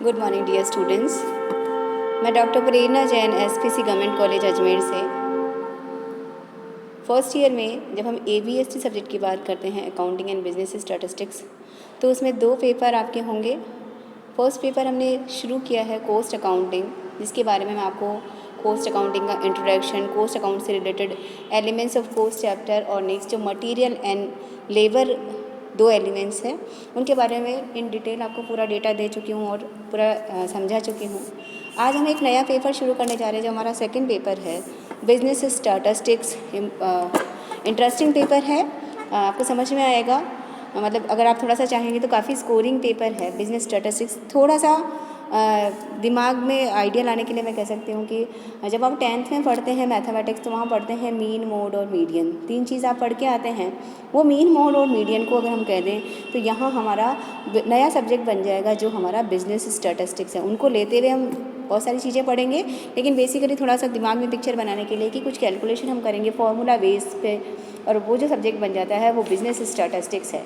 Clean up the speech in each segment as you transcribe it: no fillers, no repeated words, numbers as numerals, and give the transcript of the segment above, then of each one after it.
Good morning dear students. मैं doctor Prerna Jain SPC government college Ajmer से first year में जब हम एबीएसटी सब्जेक्ट की बात करते हैं अकाउंटिंग एंड बिजनेस स्टैटिस्टिक्स, तो उसमें 2 पेपर आपके होंगे। फर्स्ट पेपर हमने शुरू किया है कॉस्ट अकाउंटिंग, जिसके बारे में मैं आपको कॉस्ट अकाउंटिंग का इंट्रोडक्शन, कॉस्ट अकाउंट से related elements of cost chapter और नेक्स्ट जो मटेरियल एंड लेबर 2 एलिमेंट्स हैं उनके बारे में इन डिटेल आपको पूरा डेटा दे चुकी हूँ और पूरा समझा चुकी हूँ। आज हम एक नया पेपर शुरू करने जा रहे हैं जो हमारा सेकंड पेपर है बिजनेस स्टैटिस्टिक्स। इंटरेस्टिंग पेपर है, आपको समझ में आएगा। मतलब अगर आप थोड़ा सा चाहेंगे तो काफ़ी स्कोरिंग पेपर है बिजनेस स्टैटिस्टिक्स। थोड़ा सा दिमाग में आइडिया लाने के लिए मैं कह सकती हूँ कि जब आप 10th में पढ़ते हैं मैथमेटिक्स तो वहाँ पढ़ते हैं मीन, मोड और मीडियन। 3 चीज़ आप पढ़ के आते हैं। वो मीन, मोड और मीडियन को अगर हम कह दें तो यहाँ हमारा नया सब्जेक्ट बन जाएगा जो हमारा बिजनेस स्टैटिस्टिक्स है। उनको लेते हुए हम बहुत सारी चीज़ें पढ़ेंगे, लेकिन बेसिकली थोड़ा सा दिमाग में पिक्चर बनाने के लिए कि कुछ कैलकुलेशन हम करेंगे फॉर्मूला बेस पे, और वो जो सब्जेक्ट बन जाता है वो बिजनेस स्टैटिस्टिक्स है।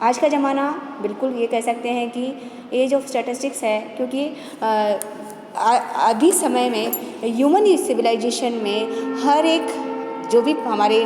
आज का ज़माना बिल्कुल ये कह सकते हैं कि एज ऑफ स्टैटिस्टिक्स है, क्योंकि अभी समय में ह्यूमन सिविलाइजेशन में हर एक जो भी हमारे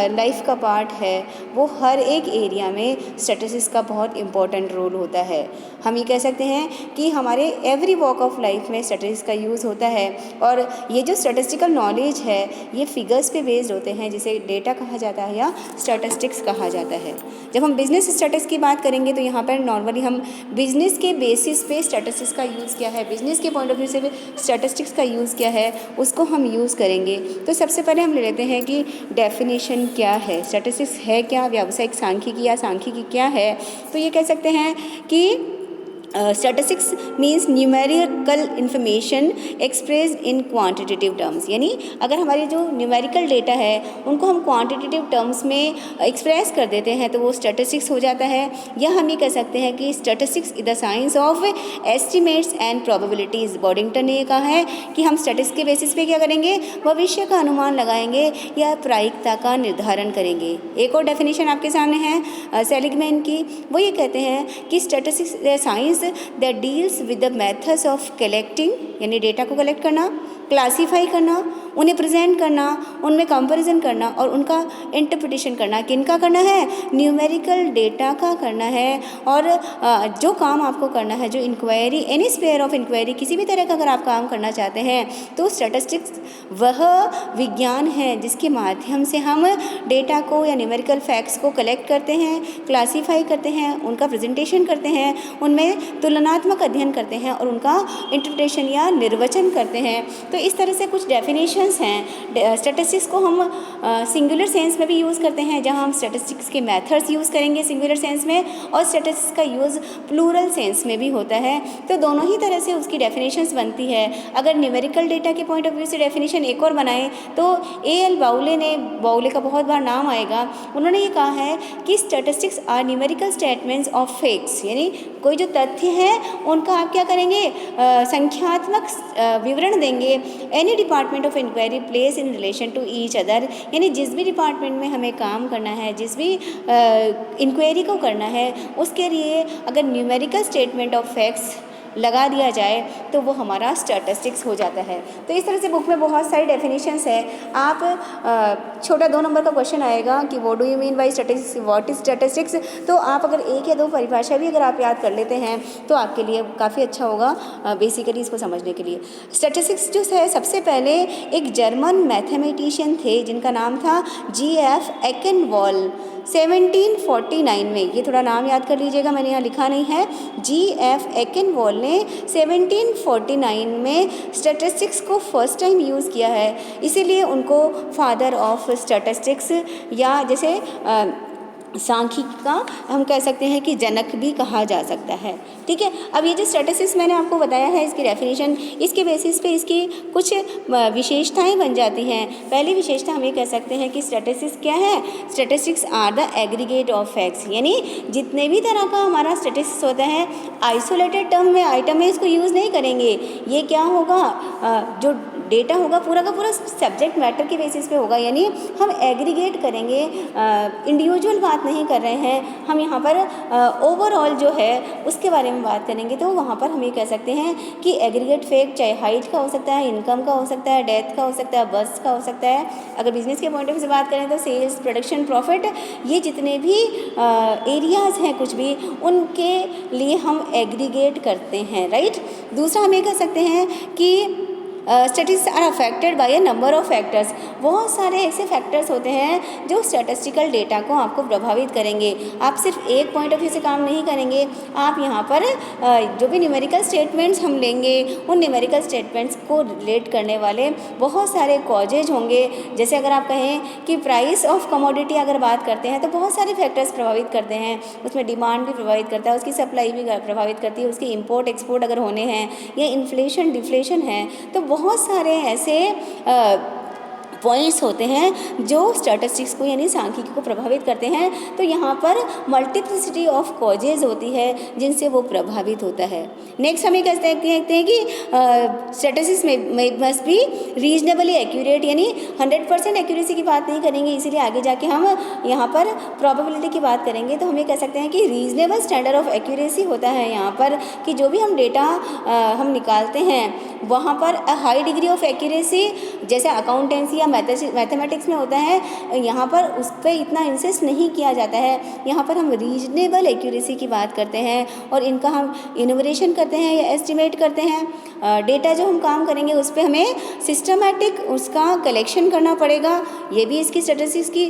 लाइफ का पार्ट है वो हर एक एरिया में स्टैटिस्टिक्स का बहुत इम्पोर्टेंट रोल होता है। हम ये कह सकते हैं कि हमारे एवरी वॉक ऑफ लाइफ में स्टैटिस्टिक्स का यूज़ होता है, और ये जो स्टैटिस्टिकल नॉलेज है ये फिगर्स पे बेस्ड होते हैं, जिसे डेटा कहा जाता है या स्टैटिस्टिक्स कहा जाता है। जब हम बिजनेस स्टैटिस्टिक्स की बात करेंगे तो यहाँ पर नॉर्मली हम बिजनेस के बेसिस पे स्टैटिस्टिक्स का यूज़ क्या है, बिजनेस के पॉइंट ऑफ व्यू से स्टैटिस्टिक्स का यूज़ क्या है, उसको हम यूज़ करेंगे। तो सबसे पहले हम ले लेते हैं कि डेफिनेशन क्या है, स्टैटिस्टिक्स है क्या, व्यावसायिक सांख्यिकी या सांख्यिकी क्या है। तो ये कह सकते हैं कि statistics means numerical information expressed in quantitative terms. यानी अगर हमारे जो न्यूमेरिकल डेटा है उनको हम क्वांटिटेटिव टर्म्स में एक्सप्रेस कर देते हैं तो वो स्टैटिस्टिक्स हो जाता है। या हम ये कह सकते हैं कि statistics is the science of estimates and probabilities. Boddington ने कहा है कि हम स्टैटिस्टिक्स के बेसिस पे क्या करेंगे, भविष्य का अनुमान लगाएंगे या प्रायिकता का निर्धारण करेंगे। एक और डेफिनेशन आपके सामने है सेलिगमैन की। वो ये कहते हैं कि statistics science that deals with the methods of collecting, यानी डेटा को कलेक्ट करना, क्लासीफाई करना, उन्हें प्रेजेंट करना, उनमें कंपैरिजन करना और उनका इंटरप्रिटेशन करना। किनका करना है, न्यूमेरिकल डेटा का करना है। और जो काम आपको करना है, जो inquiry, any sphere of inquiry, किसी भी तरह का अगर आप काम करना चाहते हैं तो स्टैटिस्टिक्स वह विज्ञान है जिसके माध्यम से हम डेटा को या न्यूमेरिकल फैक्ट्स को कलेक्ट करते हैं, क्लासीफाई करते हैं, उनका प्रेजेंटेशन करते हैं, उनमें तुलनात्मक अध्ययन करते हैं और उनका इंटरप्रिटेशन या निर्वचन करते हैं। तो इस तरह से कुछ डेफिनेशंस हैं। स्टैटिस्टिक्स को हम सिंगुलर सेंस में भी यूज़ करते हैं, जहां हम स्टैटिस्टिक्स के मेथड्स यूज़ करेंगे सिंगुलर सेंस में, और स्टैटिस्टिक्स का यूज़ प्लूरल सेंस में भी होता है। तो दोनों ही तरह से उसकी डेफिनेशंस बनती है। अगर न्यूमेरिकल डेटा के पॉइंट ऑफ व्यू से डेफिनेशन एक और बनाएं तो A.L. बाउले का बहुत बार नाम आएगा। उन्होंने ये कहा है कि statistics are numerical statements of facts, यानी कोई जो तथ्य है उनका आप क्या करेंगे, संख्यात्मक विवरण देंगे। Any department of inquiry place in relation to each other, यानी जिस भी डिपार्टमेंट में हमें काम करना है, जिस भी इंक्वायरी को करना है, उसके लिए अगर न्यूमेरिकल स्टेटमेंट ऑफ फैक्ट्स लगा दिया जाए तो वो हमारा स्टैटिस्टिक्स हो जाता है। तो इस तरह से बुक में बहुत सारी डेफिनेशंस है। आप छोटा 2 नंबर का क्वेश्चन आएगा कि what do you mean by statistics, what is statistics. तो आप अगर 1 या 2 परिभाषा भी अगर आप याद कर लेते हैं तो आपके लिए काफ़ी अच्छा होगा बेसिकली इसको समझने के लिए। स्टैटिस्टिक्स जो है सबसे पहले एक जर्मन मैथमेटिशियन थे जिनका नाम था G.F. एकेनवॉल। 1749 में, ये थोड़ा नाम याद कर लीजिएगा, मैंने यहाँ लिखा नहीं है। G.F. एकेनवॉल ने 1749 में स्टैटिस्टिक्स को फर्स्ट टाइम यूज़ किया है, इसीलिए उनको फादर ऑफ स्टैटिस्टिक्स या जैसे सांख्यिकी का हम कह सकते हैं कि जनक भी कहा जा सकता है। ठीक है, अब ये जो स्टैटिस्टिक्स मैंने आपको बताया है इसकी डेफिनेशन, इसके बेसिस पे इसकी कुछ विशेषताएं बन जाती हैं। पहली विशेषता हम ये कह सकते हैं कि स्टैटिस्टिक्स क्या है, statistics are the aggregate of facts, यानी जितने भी तरह का हमारा स्टैटिस्टिक्स होता है आइसोलेटेड टर्म में, आइटम में इसको यूज़ नहीं करेंगे। ये क्या होगा, जो डेटा होगा पूरा का पूरा सब्जेक्ट मैटर के बेसिस पे होगा, यानी हम एग्रीगेट करेंगे, इंडिविजुअल बात नहीं कर रहे हैं हम यहाँ पर, ओवरऑल जो है उसके बारे में बात करेंगे। तो वहाँ पर हम ये कह सकते हैं कि एग्रीगेट फैक्ट चाहे हाइट का हो सकता है, इनकम का हो सकता है, डेथ का हो सकता है, बर्थ का हो सकता है। अगर बिजनेस के पॉइंट ऑफ व्यू से बात करें तो सेल्स, प्रोडक्शन, प्रॉफिट, ये जितने भी एरियाज़ हैं कुछ भी, उनके लिए हम एग्रीगेट करते हैं, राइट। दूसरा हम ये कह सकते हैं कि statistics are affected by a number of factors. बहुत सारे ऐसे फैक्टर्स होते हैं जो स्टैटिस्टिकल डेटा को आपको प्रभावित करेंगे। आप सिर्फ एक पॉइंट ऑफ व्यू से काम नहीं करेंगे, आप यहाँ पर जो भी न्यूमेरिकल स्टेटमेंट्स हम लेंगे, उन न्यूमेरिकल स्टेटमेंट्स को रिलेट करने वाले बहुत सारे कॉजेज होंगे। जैसे अगर आप कहें कि प्राइस ऑफ कमोडिटी अगर बात करते हैं तो बहुत सारे फैक्टर्स प्रभावित करते हैं, उसमें डिमांड भी प्रभावित करता है, उसकी सप्लाई भी प्रभावित करती है, उसकी इम्पोर्ट एक्सपोर्ट अगर होने हैं, या इन्फ्लेशन डिफ्लेशन है, तो बहुत सारे ऐसे पॉइंट्स होते हैं जो स्टैटिस्टिक्स को यानी सांख्यिकी को प्रभावित करते हैं। तो यहाँ पर मल्टीप्लिसिटी ऑफ कॉजेज होती है जिनसे वो प्रभावित होता है। नेक्स्ट हम ये कहते हैं कि स्टैटिस्टिक्स में मस्ट बी रीजनेबली एक्यूरेट, यानी 100% एक्यूरेसी की बात नहीं करेंगे, इसीलिए आगे जाके हम यहाँ पर प्रोबेबिलिटी की बात करेंगे। तो हम ये कह सकते हैं कि रीजनेबल स्टैंडर्ड ऑफ एक्यूरेसी होता है यहाँ पर, कि जो भी हम डेटा हम निकालते हैं वहाँ पर हाई डिग्री ऑफ एक्यूरेसी, जैसे अकाउंटेंसी या मैथमेटिक्स में होता है, यहाँ पर उस पर इतना इंसिस्ट नहीं किया जाता है। यहाँ पर हम रीजनेबल एक्यूरेसी की बात करते हैं और इनका हम इनोवेशन करते हैं या एस्टिमेट करते हैं। डेटा जो हम काम करेंगे उस पर हमें सिस्टमैटिक उसका कलेक्शन करना पड़ेगा, ये भी इसकी स्टैटिस्टिक्स की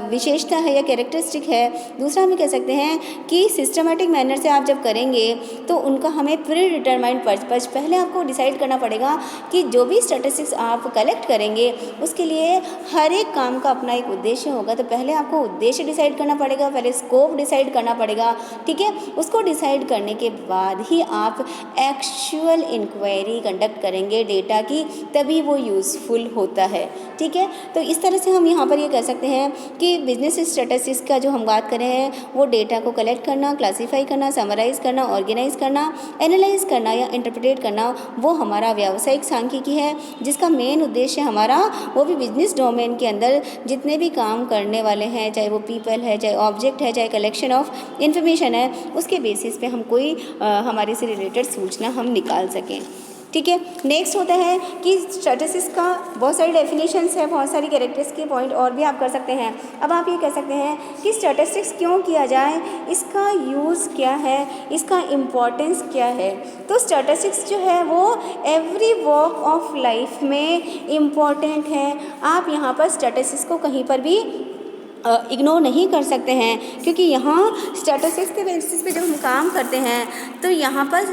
विशेषता है या कैरेक्टरिस्टिक है। दूसरा हम कह सकते हैं कि सिस्टमैटिक मैनर से आप जब करेंगे तो उनका हमें प्री डिटरमाइंड पर्पस, पहले आपको डिसाइड करना पड़ेगा कि जो भी स्टैटिस्टिक्स आप कलेक्ट करेंगे उसके लिए हर एक काम का अपना एक उद्देश्य होगा। तो पहले आपको उद्देश्य डिसाइड करना पड़ेगा, पहले स्कोप डिसाइड करना पड़ेगा, ठीक है। उसको डिसाइड करने के बाद ही आप एक्चुअल इंक्वायरी कंडक्ट करेंगे डेटा की, तभी वो यूज़फुल होता है, ठीक है। तो इस तरह से हम यहाँ पर ये कह सकते हैं कि बिजनेस स्टैटिस्टिक्स का जो हम बात कर रहे हैं वो डेटा को कलेक्ट करना, क्लासीफाई करना, समराइज़ करना, ऑर्गेनाइज करना, एनालाइज करना या इंटरप्रेट करना, वो हमारा व्यावसायिक सांख्यिकी है, जिसका मेन उद्देश्य हमारा वो भी बिजनेस डोमेन के अंदर जितने भी काम करने वाले हैं, चाहे वो पीपल है, चाहे ऑब्जेक्ट है, चाहे कलेक्शन ऑफ इंफॉर्मेशन है, उसके बेसिस पे हम कोई हमारे से रिलेटेड सूचना हम निकाल सकें, ठीक है। नेक्स्ट होता है कि स्टैटिस्टिक्स का बहुत सारी डेफिनेशंस है, बहुत सारी कैरेक्टरिस्टिक पॉइंट और भी आप कर सकते हैं। अब आप ये कह सकते हैं कि स्टैटिस्टिक्स क्यों किया जाए, इसका यूज़ क्या है, इसका इम्पोर्टेंस क्या है। तो स्टैटिस्टिक्स जो है वो एवरी वॉक ऑफ लाइफ में इम्पॉर्टेंट है। आप यहाँ पर स्टैटिस्टिक्स को कहीं पर भी इग्नोर नहीं कर सकते हैं, क्योंकि यहाँ स्टैटिस्टिक्स के बेसिस पे जब हम काम करते हैं तो यहाँ पर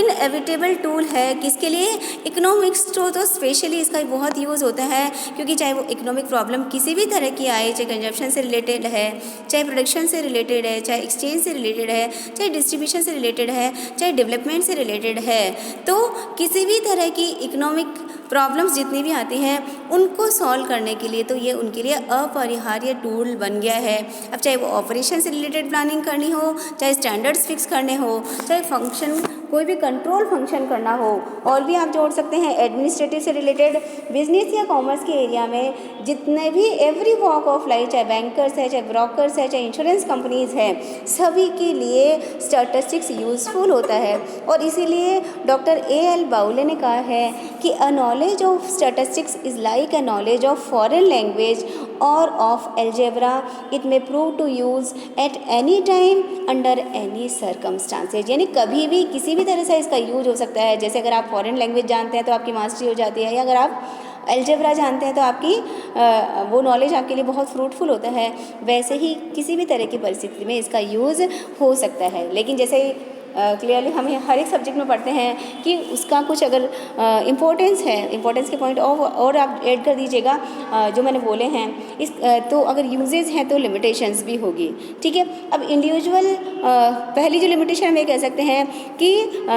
इनएविटेबल टूल है किसके लिए, इकोनॉमिक्स। तो स्पेशली इसका बहुत यूज़ होता है, क्योंकि चाहे वो इकोनॉमिक प्रॉब्लम किसी भी तरह की आए, चाहे कंजप्शन से रिलेटेड है, चाहे प्रोडक्शन से रिलेटेड है, चाहे एक्सचेंज से रिलेटेड है, चाहे डिस्ट्रीब्यूशन से रिलेटेड है, चाहे डेवलपमेंट से रिलेटेड है, तो किसी भी तरह की इकोनॉमिक प्रॉब्लम्स जितनी भी आती हैं उनको सॉल्व करने के लिए तो ये उनके लिए अपरिहार्य टूल बन गया है। अब चाहे वो ऑपरेशन से रिलेटेड प्लानिंग करनी हो, चाहे स्टैंडर्ड्स फिक्स करने हो, चाहे फंक्शन कोई भी कंट्रोल फंक्शन करना हो, और भी आप जोड़ सकते हैं एडमिनिस्ट्रेटिव से रिलेटेड, बिजनेस या कॉमर्स के एरिया में जितने भी एवरी वॉक ऑफ लाइफ, चाहे बैंकर्स है, चाहे ब्रोकर्स है, चाहे इंश्योरेंस कंपनीज़ हैं, सभी के लिए स्टैटिस्टिक्स यूज़फुल होता है। और इसीलिए डॉक्टर A.L. बाउले ने कहा है कि a knowledge of statistics is like a knowledge of foreign language और of algebra, it may prove to use at any time under any circumstances, यानी कभी भी किसी भी तरह से इसका यूज हो सकता है। जैसे अगर आप फॉरेन लैंग्वेज जानते हैं तो आपकी मास्टरी हो जाती है, या अगर आप एल्जेब्रा जानते हैं तो आपकी वो नॉलेज आपके लिए बहुत फ्रूटफुल होता है। वैसे ही किसी भी तरह की परिस्थिति में इसका यूज़ हो सकता है। लेकिन जैसे क्लियरली हम हर एक सब्जेक्ट में पढ़ते हैं कि उसका कुछ अगर इम्पोर्टेंस है, इम्पोर्टेंस के पॉइंट और आप ऐड कर दीजिएगा जो मैंने बोले हैं इस तो अगर यूजेज हैं तो लिमिटेशंस भी होगी, ठीक है। अब इंडिविजुअल पहली जो लिमिटेशन हम ये कह सकते हैं कि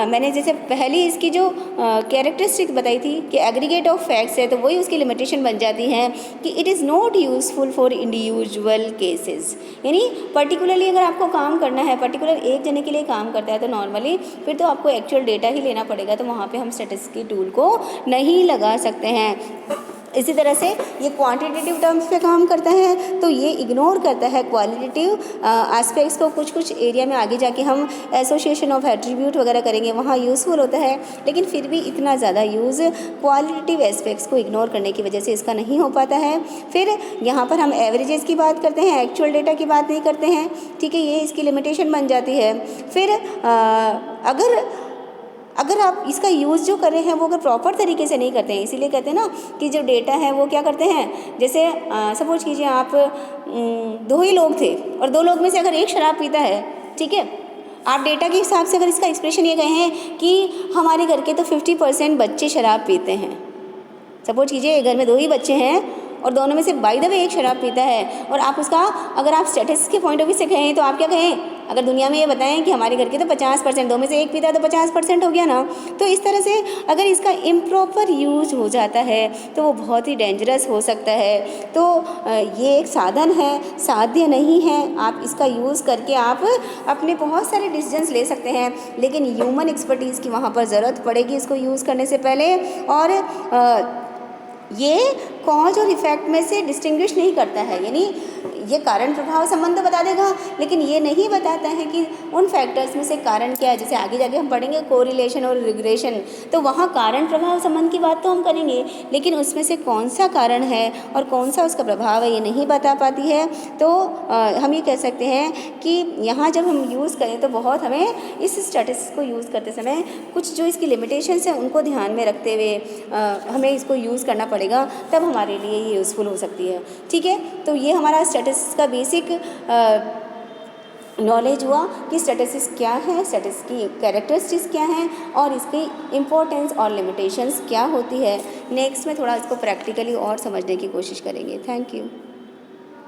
मैंने जैसे पहली इसकी जो कैरेक्टरिस्टिक बताई थी कि एग्रीगेट ऑफ फैक्ट्स है, तो वही उसकी लिमिटेशन बन जाती है कि it is not useful for individual cases, यानी पर्टिकुलरली अगर आपको काम करना है, पर्टिकुलर एक जने के लिए काम करता है तो नॉर्मली फिर तो आपको एक्चुअल डेटा ही लेना पड़ेगा, तो वहाँ पे हम स्टैटिस्टिक्स टूल को नहीं लगा सकते हैं। इसी तरह से ये क्वांटिटेटिव टर्म्स पे काम करता है, तो ये इग्नोर करता है क्वालिटेटिव एस्पेक्ट्स को। कुछ एरिया में आगे जाके हम एसोसिएशन ऑफ एट्रीब्यूट वगैरह करेंगे, वहाँ यूज़फुल होता है, लेकिन फिर भी इतना ज़्यादा यूज़ क्वालिटेटिव एस्पेक्ट्स को इग्नोर करने की वजह से इसका नहीं हो पाता है। फिर यहाँ पर हम एवरेजेस की बात करते हैं, एक्चुअल डेटा की बात नहीं करते हैं, ठीक है, ये इसकी लिमिटेशन बन जाती है। फिर अगर आप इसका यूज़ जो कर रहे हैं वो अगर प्रॉपर तरीके से नहीं करते हैं, इसीलिए कहते हैं ना कि जो डेटा है वो क्या करते हैं, जैसे सपोज कीजिए आप 2 ही लोग थे और 2 लोग में से अगर एक शराब पीता है, ठीक है, आप डेटा के हिसाब से अगर इसका एक्सप्रेशन ये कहें कि हमारे घर के तो 50% बच्चे शराब पीते हैं। सपोज कीजिए घर में 2 ही बच्चे हैं और दोनों में से बाय द वे एक शराब पीता है, और आप उसका अगर आप स्टेटिस्टिक्स के पॉइंट ऑफ व्यू से कहें तो आप क्या कहें, अगर दुनिया में ये बताएं कि हमारे घर के तो 50%, 2 में से एक पीता है तो 50% हो गया ना। तो इस तरह से अगर इसका इम्प्रॉपर यूज हो जाता है तो वो बहुत ही डेंजरस हो सकता है। तो ये एक साधन है, साध्य नहीं है। आप इसका यूज़ करके आप अपने बहुत सारे डिसीजंस ले सकते हैं, लेकिन ह्यूमन एक्सपर्टीज़ की वहाँ पर ज़रूरत पड़ेगी इसको यूज़ करने से पहले। और ये कॉज और इफ़ेक्ट में से डिस्टिंग्विश नहीं करता है, यानी ये कारण प्रभाव संबंध तो बता देगा, लेकिन ये नहीं बताता है कि उन फैक्टर्स में से कारण क्या है। जैसे आगे जाके हम पढ़ेंगे कोरिलेशन और रिग्रेशन, तो वहाँ कारण प्रभाव संबंध की बात तो हम करेंगे, लेकिन उसमें से कौन सा कारण है और कौन सा उसका प्रभाव है ये नहीं बता पाती है। तो हम ये कह सकते हैं कि यहाँ जब हम यूज़ करें तो बहुत हमें इस स्टैटिस्टिक्स को यूज़ करते समय कुछ जो इसकी लिमिटेशंस हैं उनको ध्यान में रखते हुए हमें इसको यूज़ करना पड़ेगा, तब हमारे लिए ये यूज़फुल हो सकती है। ठीक है, तो ये हमारा स्टैटिस्टिक्स का बेसिक नॉलेज हुआ कि स्टैटिस्टिक्स क्या है, स्टैटिस्टिक्स की कैरेक्टरिस्टिक्स क्या हैं और इसकी इम्पोर्टेंस और लिमिटेशंस क्या होती है। नेक्स्ट में थोड़ा इसको प्रैक्टिकली और समझने की कोशिश करेंगे। Thank you.